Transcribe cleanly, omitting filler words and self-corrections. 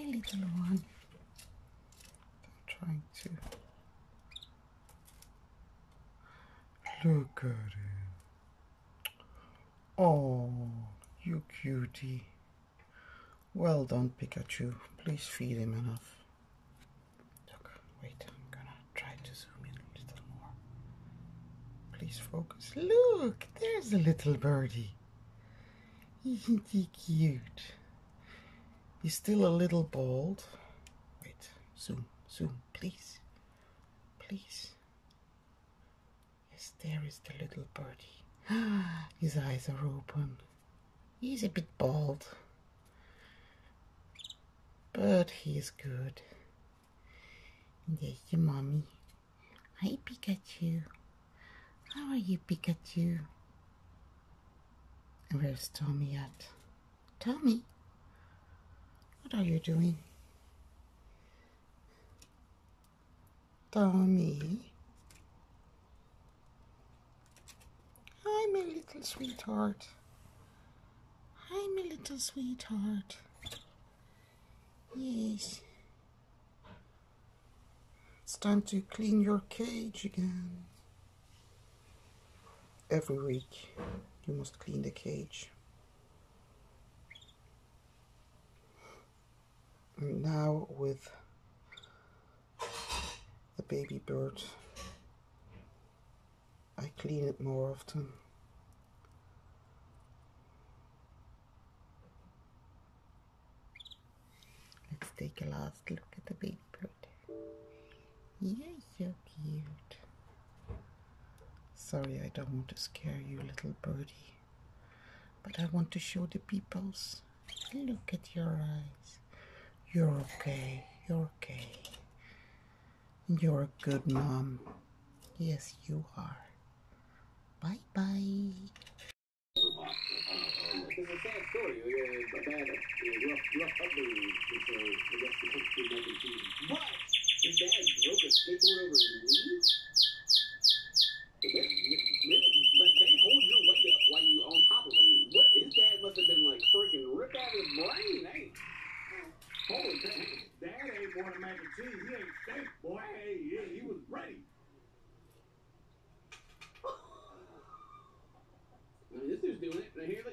Hi, little one. I'm trying to look at him. Oh, you cutie. Well done, Pikachu. Please feed him enough. Look, wait, I'm gonna try to zoom in a little more. Please focus. Look, there's a little birdie. Isn't he cute? He's still a little bald. Wait, zoom, please. Please. Yes, there is the little birdie. His eyes are open. He's a bit bald, but he is good. There's your mommy. Hi, Pikachu. How are you, Pikachu? And where's Tommy at? Tommy? What are you doing? Tommy? Hi, my little sweetheart. Hi, my little sweetheart. Yes. It's time to clean your cage again. Every week you must clean the cage. And now with the baby bird, I clean it more often. Let's take a last look at the baby bird. You're so cute. Sorry, I don't want to scare you, little birdie, but I want to show the peoples. Look at your eyes. You're okay. You're okay. You're a good mom. Yes, you are. Bye bye. It's a sad story. A bad, rough upbringing. I guess the country might be cheating. But his dad broke a skateboard over his knee. They hold your weight up while you on top of him. What? His dad must have been like freaking ripped out of his brain. Hey. Holy crap. Dad ain't wanting mac and cheese. He ain't steak, boy. Hey, yeah, he was ready. Now, this dude's doing it. Now, here, look.